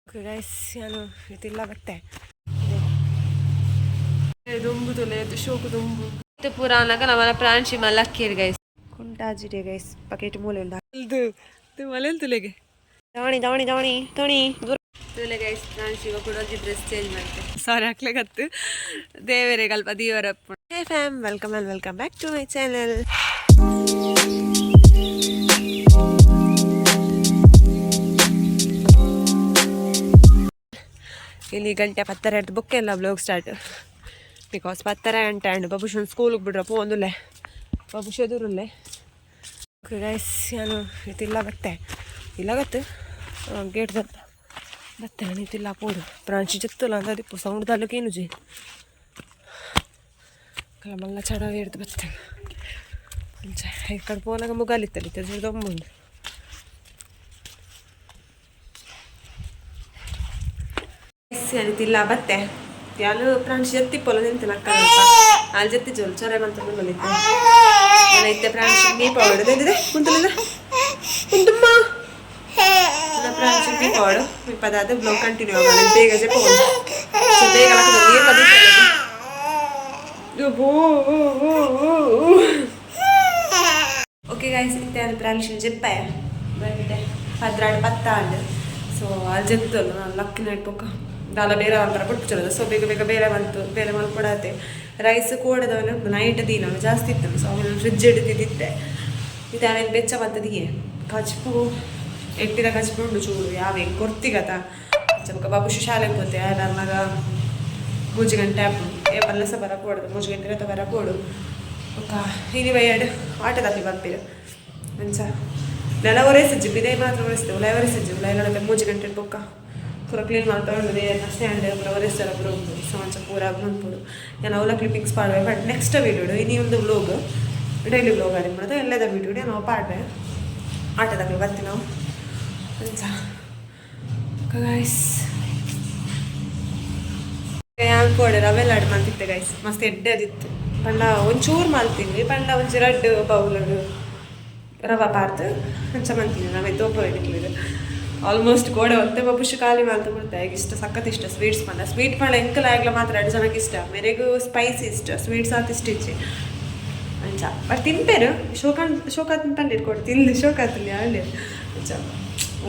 Guys ನಾನು ಇದಿಲ್ಲ ಬತ್ತೆ ದುಂಬು ತೊಲೆದು ಶೋಕು ದುಂಬು ಇದು ಪುರಾಣಗ ನಮ್ಮನ ಪ್ರಾಂಶಿ ಮಲ್ಲಕ್ಕಿರ್ ಗೈಸ್ ಕುಂಟಾಜಿಡೆ ಗೈಸ್ ಪಕೆಟ್ ಮೂಲೆ ಉಂಡ ಇದು ಮಲೆಲ್ ತುಲೆಗೆ ದವಣಿ ದವಣಿ ದವಣಿ ತೋಣಿ ದೂರ ತುಲೆ ಗೈಸ್ ಪ್ರಾಂಶಿ ಕೂಡ ಡ್ರೆಸ್ ಚೇಂಜ್ ಮಾಡ್ತೆ ಸಾರಿ ಹಾಕ್ಲಿಗತ್ತು ದೇವರೇ ಕಲ್ಪ ದೇವರಪ್ಪ hey fam welcome and welcome back to my channel. ಇಲ್ಲಿ ಗಂಟೆ 10:30 ಬುಕ್ ಎಲ್ಲ ಬ್ಲಾಗ್ ಸ್ಟಾರ್ಟ್ ಬಿಕಾಸ್ 10:30 ಗಂಟೆ ಬಾಬುಶನ್ ಸ್ಕೂಲಿಗೆ ಬಿಡ್ರ ಪೋಂದುಲ್ಲೆ ಬಾಬುಶ್ ಎದುರುಲ್ಲೆ ಗೈಸ್ ನಾನು ಇದಿಲ್ಲ ಬತ್ತೆ ಇಲ್ಲ ಗತ್ತು ಗೇಟ್ ದತ್ತ ಬತ್ತೆ ನಾನು ಇದಿಲ್ಲ ಪೋಡು ಪ್ರಾಂಶಿ ಜತ್ತಲ್ಲ ಅಂತ ದಿಪ್ಪು ಸೌಂಡ್ ತಾಲೂಕೇನು ಜಿ ಮಲ್ಲ ಚಡವೆ ಹಿಡ್ದು ಬತ್ತೆ ಈ ಕಡೆ ಪೋನಾಗ ಮುಗಾಲಿತ್ತಲಿತ್ತು ದೊಂಬುಂಡು ಅನಿತಿಲ್ಲ ಬತ್ತೆ ಯಾರು ಪ್ರಾಂಶಿ ಜತ್ತಿ ಪೊಲ ನಿಂತಿನ ಅಕ್ಕ ಅಲ್ಲಿ ಜತ್ತಿ ಜೋಲ್ ಚೊರೆ ಬಂತ ಬಂದಿತ್ತು ಐತೆ ಪ್ರಾಂಶಿ ಮೀಪ ಹೊಡೆದಿದೆ ಕುಂತಲಿಂದ ಕುಂತುಮ್ಮ ಪ್ರಾಂಶಿ ಮೀಪ ಹೊಡು ಮೀಪದಾದ ಬ್ಲಾಗ್ ಕಂಟಿನ್ಯೂ ಆಗೋಣ ಬೇಗ ಜಪ್ಪ ಸೊ ಬೇಗ ನೀರು ಬದಿತ್ತು ಓಕೆ ಗೈಸ್ ಇತ್ತೆ ಅದು ಪ್ರಾಂಶಿ ಜಪ್ಪಾಯ ಬಂದಿದೆ 10:10 ಸೊ ಅಲ್ಲಿ ಜತ್ತಲ್ಲ ನಾನು ಲಕ್ಕಿನ ಇಟ್ಪಕ್ಕ ದಾಲ ಬೇರೆ ಒಂಥರ ಬಿಟ್ಟು ಸೊ ಬೇಗ ಬೇಗ ಬೇರೆ ಬಂತು ಬೇರೆ ಮಲ್ಕೊಡತ್ತೆ ರೈಸ್ ಕೋಡದವನು ನೈಟ್ ದಿನ ಜಾಸ್ತಿ ಇತ್ತು ಸೊ ಅವನು ಫ್ರಿಜ್ ಹಿಡಿದಿದ್ದೆ ಇದು ಆಮೇಲೆ ಬೆಚ್ಚ ಬರ್ತದಿಯೇ ಕಚ್ಪು ಎಟ್ಟಿದ ಕಚ್ಪು ಉಂಡು ಚೂಡು ಯಾವೇ ಕೊರ್ತಿಗತ ಚಮಕ ಬಾಬುಶು ಶಾಲೆಗೆ ಹೋತೆ ನನ್ನಾಗ 3 ಗಂಟೆ ಏಪಲ್ಲ ಸಹ ಬರಕೋಡು 3 ಗಂಟೆ ರಥ ಬರಕೋಡು ಒಕ್ಕ ಇನಿ ಬೈಯಡ್ ಆಟದಲ್ಲಿ ಬರ್ತೀರ ಮಂಚ ನೆಲ ಒರೆಸಜ್ಜಿ ಬಿದೆ ಮಾತ್ರ ಒರೆಸ್ತೇವೆ ಉಲಾಯ ಒರೆಸಜ್ಜಿ ಉಲಾಯ 3 ಗಂಟೆ ಬೊಕ್ಕ ಪೂರ ಕ್ಲೀನ್ ಮಾಡ್ಕೊಂಡು ಸ್ಟ್ಯಾಂಡ್ ಪೂರ ಒರೆಸ್ತಾರ ಪೂರ ಉಂಟು ಸಂಚ ಪೂರ ಬಂದ್ಬಿಡು ನಾನು ಅವಲ ಕ್ಲಿಪ್ಪಿಂಗ್ಸ್ ಪಾಡ್ವೆ ಬಟ್ ನೆಕ್ಸ್ಟ್ ವೀಡಿಯೋಡು ಇನಿ ಒಂದು ವ್ಲೋಗ್ ಡೈಲಿ ವ್ಲೋಗ್ ಆಡಿ ಮಾಡೋದು ಎಲ್ಲದ ವೀಡಿಯೋಡೆ ನಾವು ಪಾಡ್ವೆ ಆಟದಾಗಲಿ ಬರ್ತೀವಿ ನಾವು ಅಂತ ಗೈಸ್ ಕೋಡೆ ರವೆಲ್ಲ ಆಡಿ ಮಾಡ್ತಿದ್ದೆ ಗೈಸ್ ಮಸ್ತ್ ಎಡ್ಡೆ ಅದಿತ್ತು ಪಂಡ ಒಂಚೂರು ಮಾಡ್ತೀನಿ ಪಂಡ ಒಂದು 2 ಬೌಲಡು ರವೆ ಪಾರ್ದು ಹಂಚ ಮಾಡ್ತೀನಿ ನಾವೇ ತೋಪ ಹಿಡಿಕ್ಲಿದ್ದು ಆಲ್ಮೋಸ್ಟ್ ಗೋಡೆ ಒಂದೇ ಬಾಬುಶು ಖಾಲಿ ಮಾಡ್ತಾ ಬಿಡ್ತೆ ಈಗ ಇಷ್ಟ ಸಖತ್ ಇಷ್ಟ ಸ್ವೀಟ್ಸ್ ಪಂಡ ಸ್ವೀಟ್ ಪಂಡ ಎಂಕಲ ಆಗ್ಲ ಮಾತ್ರ 2 ಜನಕ್ಕೆ ಇಷ್ಟ ಮೇರೆಗೂ ಸ್ಪೈಸಿ ಇಷ್ಟ ಸ್ವೀಟ್ಸ್ ಆತ ಇಷ್ಟ ಇಚ್ಚೆ ಅಂಚ ಬಟ್ ತಿಂಪೇರು ಶೋಕ ತಿಂಪಂಡು ಇಟ್ಕೊಡು ತಿಂದು ಶೋಕ ತಿಲ್ಲಿ ಅಲ್ಲಿ ಅಂಚ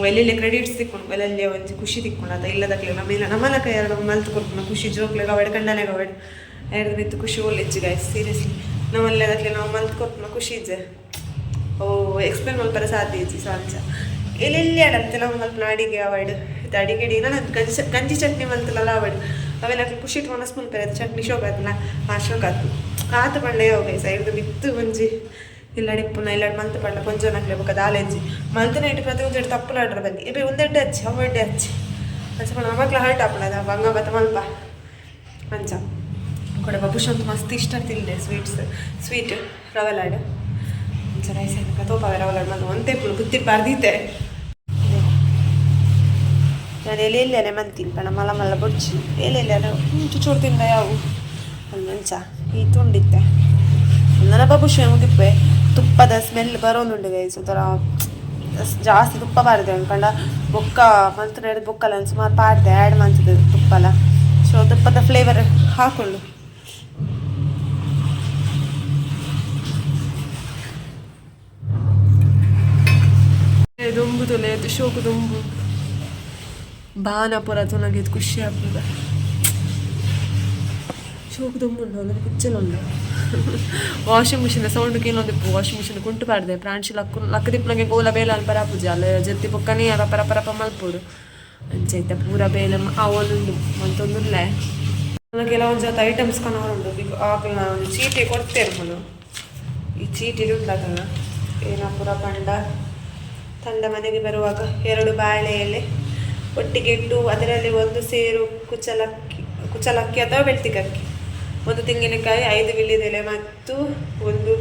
ಎಲ್ಲೆಲ್ಲಿ ಕ್ರೆಡಿಟ್ಸ್ ತಿಕ್ಕೊಂಡು ಎಲ್ಲೆಲ್ಲಿ ಒಂದು ಖುಷಿ ತಿಕ್ಕೊಂಡು ಅದ ಇಲ್ಲದಾಗಲಿ ನಮ್ಮನ ಕೈ ಎರಡು ಮಲ್ತು ಕೊಡ್ಕೊಂಡು ಖುಷಿ ಜೋಕ್ಲೆಗೆ ಅವಡ್ ಕಂಡನೆಗೆ ಅವಡ್ ಎರಡು ಬಿತ್ತು ಖುಷಿ ಒಳ್ಳೆಜ್ಜಿ ಗಾಯ್ಸ್ ಸೀರಿಯಸ್ಲಿ ನಾವಲ್ಲದಾಗಲಿ ನಾವು ಮಲ್ತು ಕೊಡ್ಕೊಂಡು ಖುಷಿ ಇಜ್ಜೆ ಓ ಎಕ್ಸ್ಪ್ಲೇನ್ ಮಾಡ್ತಾರೆ ಸಾಧ್ಯ ಇಜ್ಜಿ ಸೊ ಅಂಚ ಎಲ್ಲೆಲ್ಲಿ ಆಡಂತೆ ನಾವು ಮಲ್ಪ ಅಡಿಗೆ ಅವಾಯ್ಡ್ ಇದು ಅಡಿಗೆ ನಾನು ಗಂಜಿ ಚಟ್ನಿ ಮಲ್ತಲ್ಲ ಅವಾಯ್ಡ್ ಅವೆಲ್ಲ ಖುಷಿ ಇಟ್ಕೊಂಡು ಸ್ಪೂನ್ ಪೇರೆ ಚಟ್ನಿ ಶೋಕ ಆತಲ್ಲ ಆ ಶೋಕ ಆತು ಆತ ಪಂಡೆ ಹೋಗಿ ಸೈಡ್ದು ಬಿತ್ತು ಒಂಜಿ ಇಲ್ಲ ಡಿಪ್ಪುನ ಇಲ್ಲ ಮಲ್ತು ಪಂಡ ಕೊಂಚ ನಕ್ಲೇಬೇಕು ದಾಲೆಜ್ಜಿ ಮಲ್ತನ ಇಟ್ಟು ಪ್ರತಿ ಒಂದೆರಡು ತಪ್ಪಲಾಡ್ರ ಬಂದು ಇಬ್ಬರು ಒಂದೆಡ್ಡೆ ಹಚ್ಚಿ ಅವೆಡ್ಡೆ ಹಚ್ಚಿ ಹಚ್ಚಿ ಪಂಡ ಮಕ್ಳು ಹರ್ಟ್ ಹಾಪಣದ ಬಂಗ ಬತ್ತ ಮಲ್ಪ ಮಂಚ ಕೂಡ ಬಾಬುಶ್ ಅಂತ ಮಸ್ತ್ ಇಷ್ಟ ತಿಂದೆ ಸ್ವೀಟ್ ರವೆ ಲಾಡು ಮಂಚ ರೈಸ್ ಏನಕ್ಕ ತೋಪಾವೆ ರವೆ ಲಾಡು ಮತ್ತು ಒಂದೇ ಪುಳು ಬುತ್ತಿ ಪಾರ್ದಿದ್ದೆ ನಾನು ಎಲೆಯಲ್ಲೇ ಮಂತೀನಿ ಪಣ ಮಲ ಮಲ್ಲ ಬೊಡ್ಚಿ ಎಲೆಯಲ್ಲ ಚೂರು ತಿಂದ ಯಾವು ಒಂದು ಮಂಚ ಈ ತುಂಡಿತ್ತೆ ನನ್ನ ಬಾಬುಶು ಮುಗಿಪ್ಪೆ ತುಪ್ಪದ ಸ್ಮೆಲ್ ಬರೋದುಂಡು ಗೈಸ್ ಒಂಥರ ಜಾಸ್ತಿ ತುಪ್ಪ ಬಾರದೆ ಅನ್ಕೊಂಡ ಬೊಕ್ಕ ಮಂತ್ರ ಹಿಡಿದು ಬೊಕ್ಕಲ್ಲ ಸುಮಾರು ಪಾಡ್ದೆ ಆ್ಯಡ್ ಮಾಡ್ತಿದ್ದೆ ತುಪ್ಪಲ್ಲ ಸೊ ತುಪ್ಪದ ಫ್ಲೇವರ್ ಹಾಕೊಂಡು ದುಂಬು ತೊಲೆದು ಶೋಕು ದುಂಬು ಬಾನಪುರ ತುನಗಿದ್ದು ಖುಷಿ ಆಗ್ತದೆ ಶೋಕು ದುಂಬು ಉಂಡು ಅಂದ್ರೆ ಕುಚ್ಚಲುಂಡು ವಾಷಿಂಗ್ ಮಿಷಿನ್ ಸೌಂಡ್ ಕೇಳೋದಿಪ್ಪು ವಾಷಿಂಗ್ ಮಿಷಿನ್ ಕುಂಟು ಪಾಡ್ದೆ ಪ್ರಾಂಶಿ ಲಕ್ಕ ದಿಪ್ಪನಗೆ ಗೋಲ ಬೇಲ ಅಲ್ಲಿ ಪರಾಪುಜಿ ಅಲ್ಲ ಜತ್ತಿ ಪೊಕ್ಕನೇ ರಪ ಮಲ್ಪೋಡು ಅಂಚೈತೆ ಪೂರ ಬೇಲೆ ಅವನುಂಡು ಮಂತೊಂದುಲ್ಲೆ ಕೆಲವೊಂದು ಜೊತೆ ಐಟಮ್ಸ್ ಕನವರುಂಡು ಆಕಲ ಒಂದು ಚೀಟಿ ಕೊಡ್ತೇವೆ ನಾನು ಈ ಚೀಟಿಲಿ ಉಂಟಾಗಲ್ಲ ಏನ ಪೂರ ಪಂಡ ತಂಡ ಮನೆಗೆ ಬರುವಾಗ 2 ಬಾಳೆ ಎಲೆ ಒಟ್ಟಿಗೆ ಇಟ್ಟು ಅದರಲ್ಲಿ 1 ಸೇರು ಕುಚ್ಚಲಕ್ಕಿ ಅಥವಾ ಬೆಳ್ತಿಗಕ್ಕಿ 1 ತೆಂಗಿನಕಾಯಿ 5 ವಿಳ್ಯದೆಲೆ ಮತ್ತು 1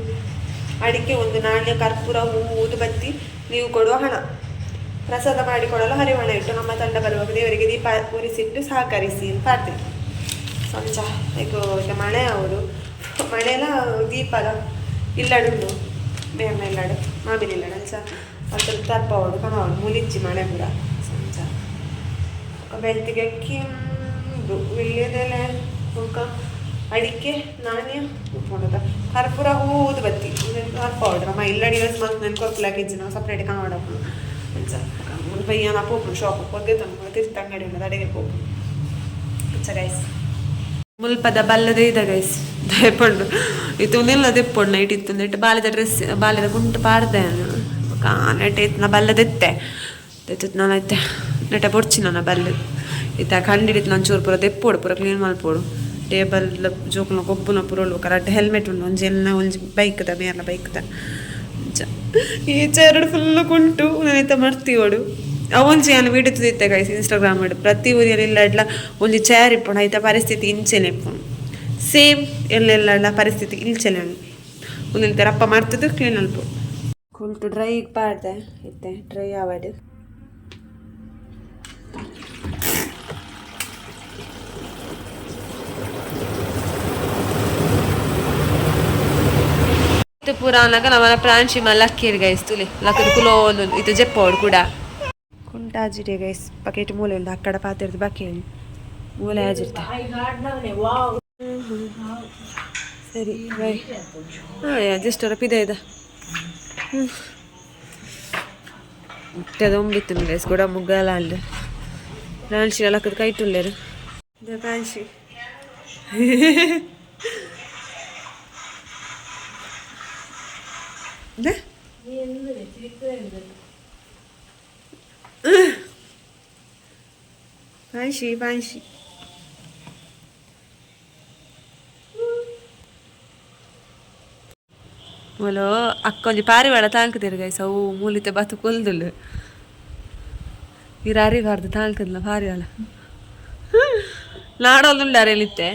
ಅಡಿಕೆ 1 ನಾಣ್ಯ ಕರ್ಪೂರ ಹೂವು ಊದುಬತ್ತಿ ನೀವು ಕೊಡುವ ಹಣ ಪ್ರಸಾದ ಮಾಡಿಕೊಡಲು ಹರಿವಣ ಇಟ್ಟು ನಮ್ಮ ತಂಡ ಬರುವಾಗ ದೇವರಿಗೆ ದೀಪ ಉರಿಸಿಟ್ಟು ಸಹಕರಿಸಿ ಪಾಡ್ತೇವೆ ಸಂಚ ಈಗ ಮಳೆ ಅವರು ಮಳೆಲ್ಲ ದೀಪದ ಇಲ್ಲಡುಂಡು ಬೇಮ ಇಲ್ಲಡು ಮಾಬಿನ ಇಲ್ಲಡು ಅಂಚ ಒಂದು ಸ್ವಲ್ಪ ತರ್ಪ ಅವಡು ಕನವಡು ಮುಲಿಚ್ಚಿ ಮಳೆ ಕೂಡ ಸಂಚ ಬೆಳ್ತಿಗೆ ಕೆಂಪು ವಿಳ್ಯದೆಲೆ ಮುಖ ಅಡಿಕೆ ನಾಣ್ಯ ಉಪ್ಪುಂಡದ ಕರ್ಪೂರ ಊದು ಬತ್ತಿ ಪೌಡ್ರ್ ಅಮ್ಮ ಇಲ್ಲಡಿ ಯೂಸ್ ಮಾಡ್ತೀನಿ ನಾನು ಕೊರ್ಪುಲಾಕ ಇಜ್ಜಿನ ಸಪ್ರೇಟ್ ಕಾಣೋಡಪ್ಪು ಪಯ್ಯನ ಪೋಪು ಶಾಪ್ ಒಗ್ಗೆ ತಂದು ತಿರ್ತ ಅಂಗಡಿ ಉಂಟು ಅಡಿಗೆ ಪೋಪು ಗೈಸ್ ಮುಲ್ಪದ ಬಲ್ಲದೇ ಇದೆ ಗೈಸ್ ದಯಪಂಡು ಇದು ನಿಲ್ಲ ದಿಪ್ಪೊಂಡು ನೈಟ್ ಇತ್ತು ನೆಟ್ಟು ಬಾಲ್ಯದ ಡ್ರೆಸ್ ಬಾಲ್ಯದ ಗುಂಟು ಪಾಡ್ದೆ ನೆಟ್ಟೆ ಇತ್ತು ನಾ ಬಲ್ಲದೆತ್ತೆ ತೆತ್ತು ನಾನು ಐತೆ ನೆಟ್ಟ ಪೊಡ್ಚಿ ನನ್ನ ಬಲ್ಲೆ ಇತ್ತ ಕಂಡಿಡಿತ್ತು ನಾನು ಚೂರು ಪೂರ ದೆಪ್ಪೋಡು ಪೂರ ಕ್ಲೀನ್ ಮಲ್ಪೋಡು ಟೇಬಲ್ ಜೋಕುನ ಕೊಬ್ಬುನ ಪೂರ ಉಳ್ಳು ಕರೆಕ್ಟ್ ಹೆಲ್ಮೆಟ್ ಉಂಡು ಒಂಜಿ ಎಲ್ಲ ಒಂಜಿ ಬೈಕ್ದ ಮೇರ್ಲ ಬೈಕ್ದ ಈಚೆ ಎರಡು ಫುಲ್ಲು ಕುಂಟು ನಾನೈತ ಮರ್ತೀವೋಡು ಅವೊಂಜಿ ನಾನು ವೀಡಿಯೋ ತುದಿತ್ತೆ ಗೈಸ್ ಇನ್ಸ್ಟಾಗ್ರಾಮ್ ಮಾಡು ಪ್ರತಿ ಊರಿಯಲ್ಲಿ ಇಡ್ಲ ಒಂಜಿ ಚೇರ್ ಇಪ್ಪುಂಡು ಐತ ಪರಿಸ್ಥಿತಿ ಇಂಚೆನೆ ಇಪ್ಪುಂಡು ಸೇಮ್ ಎಲ್ಲೆಲ್ಲ ಪರಿಸ್ಥಿತಿ ಇಲ್ಚೆನೆ ಉಂಡು ಒಂದಿನ ರಪ್ಪ ಮರ್ತದ್ದು ಕ್ಲೀನ್ ಅಲ್ಪ ಕುಲ್ಟು ಡ್ರೈ ಪಾಡ್ದೆ ಇತ್ತೆ ಡ್ರೈ ಆವಾಡು ಪುರಾಣಗ ನಮ್ಮನ ಪ್ರಾಂಶಿ ಮಲ್ಲಕ್ಕಿರ್ ಗೈಸ್ ತುಲಿ ಲಕ್ಕದ ಕುಲೋ ಇದು ಜೆಪ್ಪೋಡು ಕೂಡ ಕುಂಟಾಜಿಡೆ ಗೈಸ್ ಬಕೆಟ್ ಮೂಲೆ ಉಂಡು ಅಕ್ಕಡ ಪಾತ್ರದ ಬಕೆಟ್ ಮೂಲೆ ಆಜಿರ್ತೆ ಸರಿ ಬೈ ಜಸ್ಟ್ ರಪಿದೆ ಇದೆ ಮುಟ್ಟದ ಒಂಬಿತ್ತು ಗೈಸ್ ಕೂಡ ಮುಗ್ಗಲ್ಲ ಅಲ್ಲ ಪ್ರಾಂಶಿ ಲಕ್ಕದ ಕೈ ತುಳ್ಳೇರು ಪ್ರಾಂಶಿ ಪಾಂಶಿ ಮೊಲೋ ಅಕ್ಕೊಂಜಿ ಪಾರಿವಾಳ ತಾಂಕದಿರು ಗೈಸ್ ಅವು ಮೂಲಿತೆ ಬತ್ತು ಕೊಲ್ದುಲ್ಲು ಇರು ಅರಿಬಾರ್ದು ತಾಂಕದ್ಲ ಪಾರಿವಾಳ ನಾಡೋದುಂಡು ಅರೆಲಿತ್ತೆ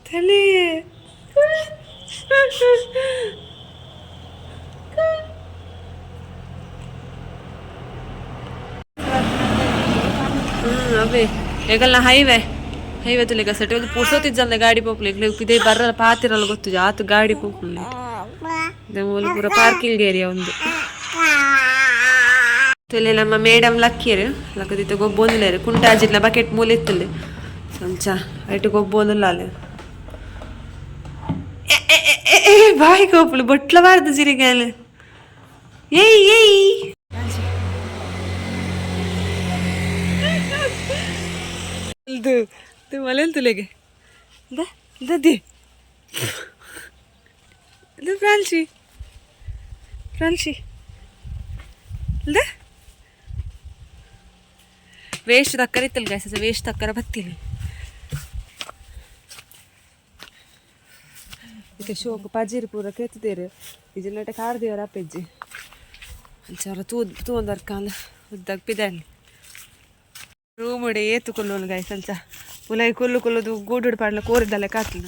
ತಲೆ ಅವೇ ಈಗಲ್ಲ ಹೈವೇ ತುಲಿಗ ಸಟಿ ಒಂದು ಪುರ್ಸೋತಿದ್ದ ಗಾಡಿ ಪೋಪ್ಲಿ ಇದೇ ಬರಲ್ಲ ಪಾತಿರಲ್ಲ ಗೊತ್ತು ಆತು ಗಾಡಿ ಪೋಪ್ಲಿ ಮೂಲ ಪೂರ ಪಾರ್ಕಿಂಗ್ ಏರಿಯಾ ಒಂದು ತುಲೆ ನಮ್ಮ ಮೇಡಮ್ ಲಕ್ಕಿಯರು ಲಕ್ಕದಿತ್ತು ಗೊಬ್ಬೊಂದಿಲ್ಲೇರು ಕುಂಟಾಜಿಲ್ಲ ಬಕೆಟ್ ಮೂಲ ಇತ್ತಲ್ಲಿ ಸಂಚ ಐಟು ಗೊಬ್ಬೊಂದಿಲ್ಲ ಅಲ್ಲಿ ಬಾಯಿ ಕೋಪಲು ಬೊಟ್ಲಬಾರ್ದು ಸಿರಿಗಾಲು ಏಯ್ ಇದು ಮಲೆಲ್ ತುಲೆಗೆ ಇದು ಫ್ರಾನ್ಸಿ ಇಲ್ದ ವೇಸ್ಟ್ ತಕ್ಕರ ಇತ್ತಲ್ಲ ಗ್ಯಾಸ್ ವೇಸ್ಟ್ ತಕ್ಕರ ಬತ್ತಿಲ್ಲ ಇದಕ್ಕೆ ಶೋಕು ಪಜೀರು ಪೂರ ಕೆತ್ತಿದ್ದೇರು ಇಜನ್ನಟ ಕಾರ್ದೇವರ ಅಪ್ಪೆಜ್ಜಿ ಅಂಚಾರ ತೂಂದರ್ಕಾಲ ಉದ್ದಾಗ ಪಿದಾಳಿ ರೂಮುಡೆ ಏತುಕೊಳ್ಳೋನು ಗಾಯ್ಸ್ ಅಂಚ ಪುಲೈ ಕೊಲ್ಲುದು ಗೂಡುಡು ಪಾಡ್ಲ ಕೋರಿದ್ದಲ್ಲ ಕಾತ್ಲ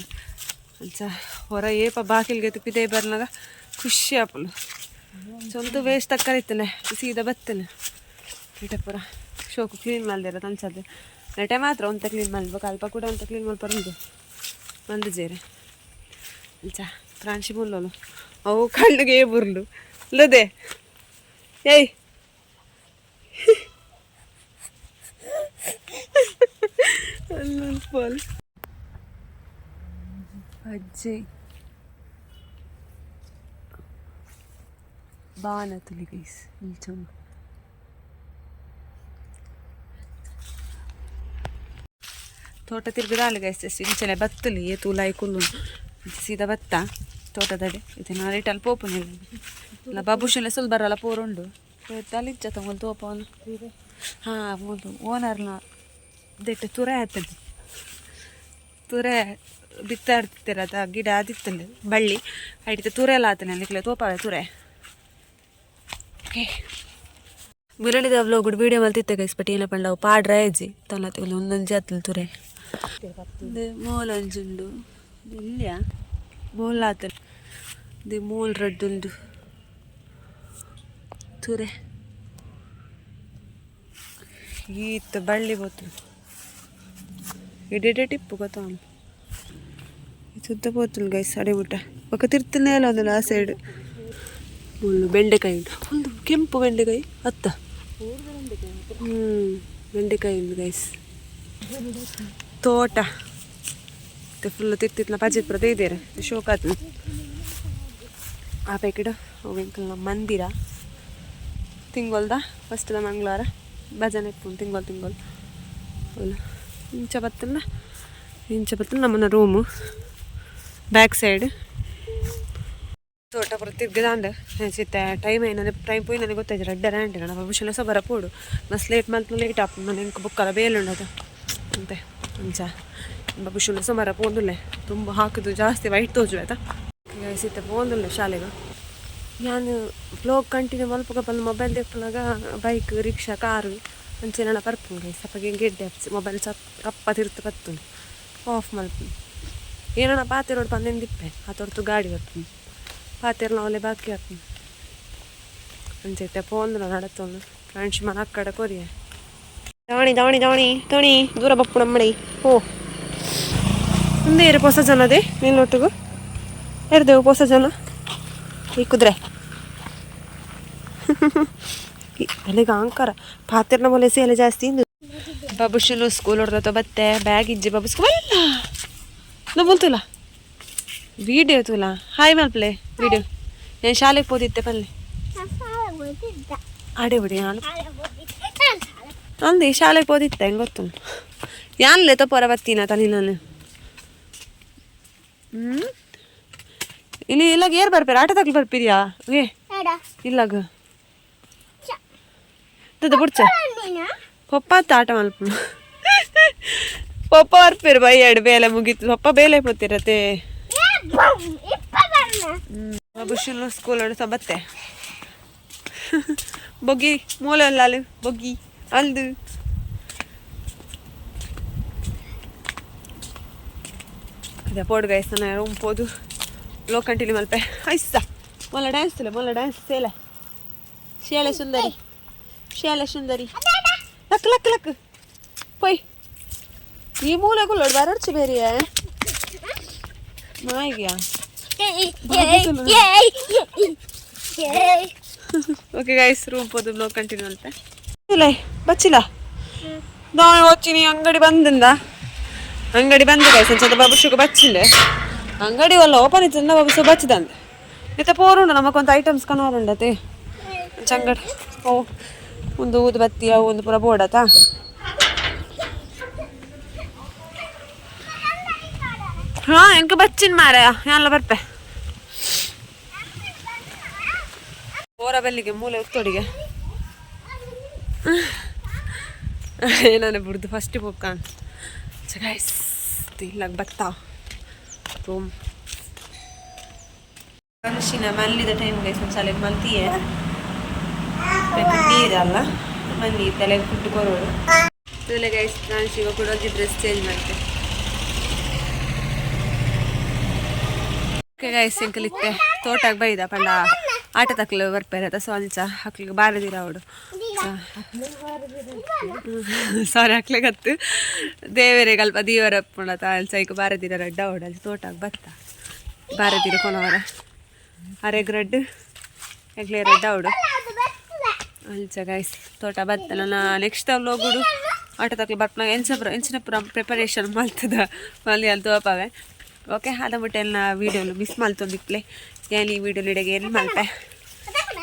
ಅಂಚ ಹೊರ ಏಪ ಬಾಕಿಲ್ಗೆ ಪಿದೆ ಬರ್ನಾಗ ಖುಷಿ ಆಪಲು ಸ್ವಂತ ವೇಸ್ಟ್ ತಕ್ಕರಿತ್ತನೆ ಸೀದಾ ಬತ್ತನೆ ನೆಟ ಪೂರ ಶೋಕು ಕ್ಲೀನ್ ಮಾಡ್ದಿರ ತಂಚದೆ ನೆಟೆ ಮಾತ್ರ ಒಂತ ಕ್ಲೀನ್ ಮಾಡ್ಬೇಕು ಅಲ್ಪ ಕೂಡ ಒಂತ ಕ್ಲೀನ್ ಮಾಡ್ಬಾರಂದು ಮಂದು ಜೇರೆ ಅಂಚ ಪ್ರಾಂಶಿ ಮುಲ್ಲೋಲು ಅವು ಕಣ್ಣಿಗೆ ಬುರ್ಲು ಇಲ್ಲದೆ ಏಯ್ ಅಲ್ಲೊಂದು ಅಜ್ಜಿ ಬಾನ ತುಲಿ ಗೈಸ್ ನಿಲ್ಚಮ್ಮ ತೋಟ ತಿರುಗಿದಾಲೆ ಗೈಸ್ ಇಂಚನೆ ಬತ್ತಲಿ ತೂಲಾಯಿ ಕುಲ್ಲು ಸೀದಾ ಬತ್ತ ತೋಟದಡೆ ಇದು ನಾನು ಇಟ್ಟಲ್ಲಿ ಪೋಪುನಿಲ್ಲ ಇಲ್ಲ ಬಾಬುಶಲ್ಲ ಸ್ವಲ್ಪ ಬರಲ್ಲ ಪೋರುಂಡು ತಲಿಜ್ಜ ತಗೊಂಡು ತೋಪವನು ಹಾಂ ಒಂದು ಓನರ್ನ ದೆಟ್ಟು ತುರೆ ಆಗ್ತದೆ ತುರೆ ಬಿತ್ತಾಡ್ತಿರದ ಗಿಡ ಆದಿತ್ತಲ್ಲ ಬಳ್ಳಿ ಹಿಡಿತ ತುರೆ ಎಲ್ಲ ಆತನೆ ಅಲ್ಲಿಕ್ಲೆ ತೋಪಾವೆ ತುರೆ ಓಕೆ ಮುರಳಿದ ವ್ಲೋಗುಡು ವೀಡಿಯೋ ಮಲ್ತಿತ್ತೆ ಗೈಸ್ ಬಟ್ ಏನ ಪಂಡ ಪಾಡ್ರ ಅಜ್ಜಿ ತನ್ನತ್ತೆ ಒಂದೊಂದು ಜಾತಲ್ ತುರೆ ಮೋಲಂಜುಂಡು ಇಲ್ಲಿಯ ಮೋಲ್ ಆತ ದಿ ಮೂಲ್ ರಡ್ಡುಂಡು ತುರೆ ಈತ ಬಳ್ಳಿ ಬೋತು ಇಡೀ ಟಿಪ್ಪು ಗೊತ್ತ ಸುತ್ತ పోతుంది గైస్ అడేబుట్ట ఒక తిరుతున్నాయలో ఉంది ఆ సైడ్ ముళ్ళు బెండకాయ ಒಂದು ಕೆಂಪು ಬೆಂಡೆಕಾಯಿ ಅತ್ತ ಬೆಂಡೆಕಾಯಿ ಉಂಟು ಗೈಸ್ ತೋಟ ಮತ್ತೆ ಫುಲ್ ತಿತ್ತಿತ್ನ ಪಜಿತ್ಪುರ ತೆಗ್ದೇರೆ ಶೋಕಾತ್ ಆ ಪೈಕಿಡ ಹೋಗಿಂಕಲ್ನ ಮಂದಿರ ತಿಂಗೊಲ್ದ ಫಸ್ಟ್ದ ಮಂಗಳವಾರ ಭಜನೆ ಇತ್ತು ತಿಂಗೊಲ್ ಇಂಚ ಬತ್ತಲ್ಲ ನಮ್ಮನ್ನ ರೂಮು ಬ್ಯಾಕ್ ಸೈಡ್ ತೋಟ ಪುರ ತಿರ್ಗದಾಂಡ ಚಿತ್ತ ಟೈಮ್ ಏನಂದ್ರೆ ಟೈಮ್ ಪೋಯಿ ನನಗೆ ಗೊತ್ತಾಯ್ತು ರೆಡ್ಡ ರ್ಯಾಂಟಿ ನಾನು ಭವಿಷ್ಯ ಸಹ ಬರಪೋಡು ಬಸ್ ಲೇಟ್ ಮಲ್ತು ಲೇಟ್ ಆಪ್ ನಾನು ಇಂಕ ಬುಕ್ಕಲ್ಲ ಬೇಲುಂಡದು ಅಂತೆ ಅಂಚ ಭವಿಷ್ಯ ಸಹ ಬರಪೋದುಲ್ಲೆ ತುಂಬ ಹಾಕಿದ್ದು ಜಾಸ್ತಿ ವೈಟ್ ತೋಜು ಆಯ್ತಾ ಸಿತ್ತ ಪೋಂದುಲ್ಲೆ ಶಾಲೆಗೆ ನಾನು ಬ್ಲಾಗ್ ಕಂಟಿನ್ಯೂ ಮಲ್ಪಗ ಬಂದು ಮೊಬೈಲ್ ತೆಪ್ಪಲಾಗ ಬೈಕ್ ರಿಕ್ಷಾ ಕಾರು ಅಂಚೆ ನನ್ನ ಬರ್ಪುಂಗೆ ಸಪ್ಪಗೆ ಗೆಡ್ಡೆ ಹಚ್ಚಿ ಮೊಬೈಲ್ ಕಪ್ಪ ತಿರ್ತು ಬತ್ತು ಆಫ್ ಮಲ್ಪು ಏನೋ ಪಾತಿರೋಡು ಪಂದೆಂದಿಪ್ಪೆ ಆತೊಡ್ತು ಗಾಡಿ ಬರ್ತು ಪಾತಿರ್ನ ಅವಲೆ ಬಾಕಿ ಹಾಕ್ತೀನಿ ಅಂಚೈತೆ ಪೋಂದು ನಡತ್ತೊಂದು ಫ್ರೆಂಡ್ಸ್ ಮನ ಕಡೆ ಕೊರಿಯ ದವಣಿ ದೂರ ಬಪ್ಪು ನಮ್ಮಡಿ ಓ ಮುಂದೆ ಇರು ಹೊಸ ಜನದೇ ಮೇಲ್ನೊಟ್ಟಿಗೂ ಎರ್ದೇವು ಹೊಸ ಜನ ಈ ಕುದ್ರೆ ಅಲ್ಲಿಗ ಅಂಕಾರ ಪಾತಿರ್ನ ಮೊಲೆ ಸೇಲೆ ಜಾಸ್ತಿ ಇಂದು ಬಬುಷಲು ಸ್ಕೂಲ್ ಹೊಡ್ದತ್ತ ಬತ್ತೆ ಬ್ಯಾಗ್ ಇಜ್ಜಿ ಬಬುಸ್ಕೊ ಅಲ್ಲ ನಾವು ಬೋಲ್ತಿಲ್ಲ ವಿಡಿಯೋ ತುಲ ಹಾಯ್ ಮಲ್ಪಲೆ ವಿಡಿಯೋ ನಾನು ಶಾಲೆಗೆ ಹೋದಿದ್ದೆ ಪಲ್ಲೆ ಆಡೆ ಬಿಡಿ ನಾನು ಅಂದು ಶಾಲೆಗೆ ಹೋದಿತ್ತೆ ಹೆಂಗೆ ಗೊತ್ತು ಯಾನ್ಲೆ ತಪ್ಪರ ಬತ್ತೀನ ತನಿ ನಾನು ಇಲ್ಲಿ ಇಲ್ಲಾಗ ಏರ್ ಬರ್ಪೇರ ಆಟ ತಗ್ಲಿ ಬರ್ಪಿದ್ಯಾ ಏ ಇಲ್ಲಾಗ ಬುಡ್ಚ ಪಪ್ಪ ಆಟ ಮಲ್ಪ ಪಪ್ಪ ಬರ್ಪೇರು ಬೈ ಎರಡು ಬೇಲೆ ಮುಗೀತು ಪಪ್ಪ ಬೇಲೆ ಪೋತಿರತ್ತೆ ಬುಷಲು ಸ್ಕೂಲ್ ಹೊಡೆ ಸಹ ಬತ್ತೆ ಬೊಗ್ಗಿ ಮೂಲೆ ಅಲ್ಲ ಬೊಗ್ಗಿ ಅಲ್ದು ಅದೇ ಪೋಡ್ ಗೈಸ್ ನಾನು ರೂಮ್ ಪೋದು ಲೋ ಕಂಟಿನ್ಯೂ ಮಲ್ಪೆ ಐಸ ಮೊಲ್ಲ ಡ್ಯಾನ್ಸ್ ಸೇಲೆ ಸುಂದರಿ ಲಕ್ ಪೊಯ್ ಈ ಮೂಲೆಗೂ ಲೋಡ್ ಬರಡ್ಚು ಬೇರೆಯಾ ಮಾಯಿಗ್ಯಾ ಓಕೆ ಗೈಸ್ ರೂಮ್ ಪೋದು ಬ್ಲಾಗ್ ಕಂಟಿನ್ಯೂ ಅಲ್ಪೆ ಇಲ್ಲ ಬಚ್ಚಿಲ್ಲ ನಾನು వచ్చిನಿ ಅಂಗಡಿ ಬಂದು ಗೈಸ್ ಅಂಚದ ಬಾಬುಶುಗ ಬಚ್ಚಿಂಡೆ ಅಂಗಡಿ ವಲ್ಲ ಓಪನ್ ಇತ್ತು ಬಾಬುಸು ಬಚ್ಚಿದಂದೆ ಇತ್ತ ಪೋರುಂಡು ನಮಕೊಂದು ಐಟಮ್ಸ್ ಕನೋರುಂಡತೆ ಅಂಗಡಿ ಓ ಒಂದು ಊದು ಬತ್ತಿ ಅವು ಒಂದು ಪೂರ ಬೋಡತಾ ಹಾ ಎಂಕ ಬಚ್ಚಿನ ಮಾರ ಎಲ್ಲ ಬರ್ಪೆ ಓರ ಬೆಲ್ಲಿಗೆ ಮೂಲೆ ಉತ್ತೋಡಿಗೆ ಏನಾನೆ ಬಿಡ್ದು ಫಸ್ಟ್ ಹೋಗ್ಕಾನ್ ಗೈಸ್ ಇಲ್ಲಾಗ ಬತ್ತಾ ರೂಮ್ ಮನುಷ್ಯನ ಮಲ್ಲಿದ ಟೈಮ್ ಗೈಸ್ ಒಂದು ಶಾಲೆಗೆ ಮಲ್ತೀಯೇ ನೀರಲ್ಲ ಮಲ್ಲಿ ತಲೆಗೆ ಫುಡ್ ಕೊರೋಡು ಇದೆಲ್ಲ ಗೈಸ್ ನಾನು ಶಿವ ಕೂಡ ಡ್ರೆಸ್ ಚೇಂಜ್ ಮಾಡ್ತೆ ಓಕೆ ಗೈಸ್ ಎಂಕಲಿತ್ತೆ ತೋಟಕ್ಕೆ ಬೈದ ಪಂಡ ಆಟ ತಕ್ಲು ಬರ್ಪೇರತ ಸೊ ಅಂಚ ಹಕ್ಲಿಗೆ ಬಾರದಿರ ಅವಡು ಸಾರಿ ಹಕ್ಲಿಗತ್ತು ದೇವರೇ ಕಲ್ಪ ದೀವರ ಪುಣತ ಅಲ್ಸೈಕ್ ಬಾರದಿರ ರಡ್ಡ ಅವಡು ತೋಟಕ್ಕೆ ಬತ್ತ ಬಾರದಿರ ಕೊನವರ ಅರೆಗ್ರಡ್ ಎಗ್ಲೇ ರಡ್ಡ ಅವಡು ಅಲ್ಚ ಗೈಸ್ ತೋಟ ಬತ್ತ ನನ್ನ ನೆಕ್ಸ್ಟ್ ಅಲ್ಲಿ ಹೋಗುಡು ಆಟ ತಕ್ಲು ಬರ್ಪನಾಗ ಎಂಚಿನ ಪ್ರಿಪರೇಷನ್ ಮಲ್ತದ ಮಲ್ಲಿ ಅಲ್ಲಿ ತೋಪವೆ ಓಕೆ ಅದ ಬಿಟ್ಟು ಎಲ್ಲ ವೀಡಿಯೋಲು ಮಿಸ್ ಮಲ್ತೊಂದಿಪ್ಲೆ ಏನು ಈ ವೀಡಿಯೋಲು ಇಡೆಗೆ ಏನು ಮಲ್ಪೆ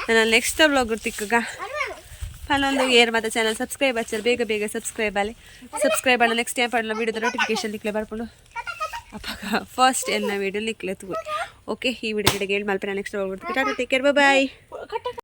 ನಾನು ನೆಕ್ಸ್ಟ್ ವ್ಲಾಗ್ ತಿಕ್ಕಗ ಪನ್ನೊಂದು ಏರ್ ಮತ್ತು ಚಾನಲ್ ಸಬ್ಸ್ಕ್ರೈಬ್ ಹಚ್ಚರು ಬೇಗ ಸಬ್ಸ್ಕ್ರೈಬ್ ಆಗಿ ನೆಕ್ಸ್ಟ್ ಟೈಮ್ ಪಡಲ ವೀಡಿಯೋದ ನೋಟಿಫಿಕೇಶನ್ ನಿಕ್ಲೆ ಬರ್ಕೊಂಡು ಅಪ್ಪಾಗ ಫಸ್ಟ್ ಎಲ್ಲ ವೀಡಿಯೋ ನಿಕ್ಲೆ ತಗೋ ಓಕೆ ಈ ವಿಡಿಯೋ ಇಡೆಗೆ ಏನು ಮಲ್ಪೆ ನಾನು next vlog tata take care ಬಾಯ್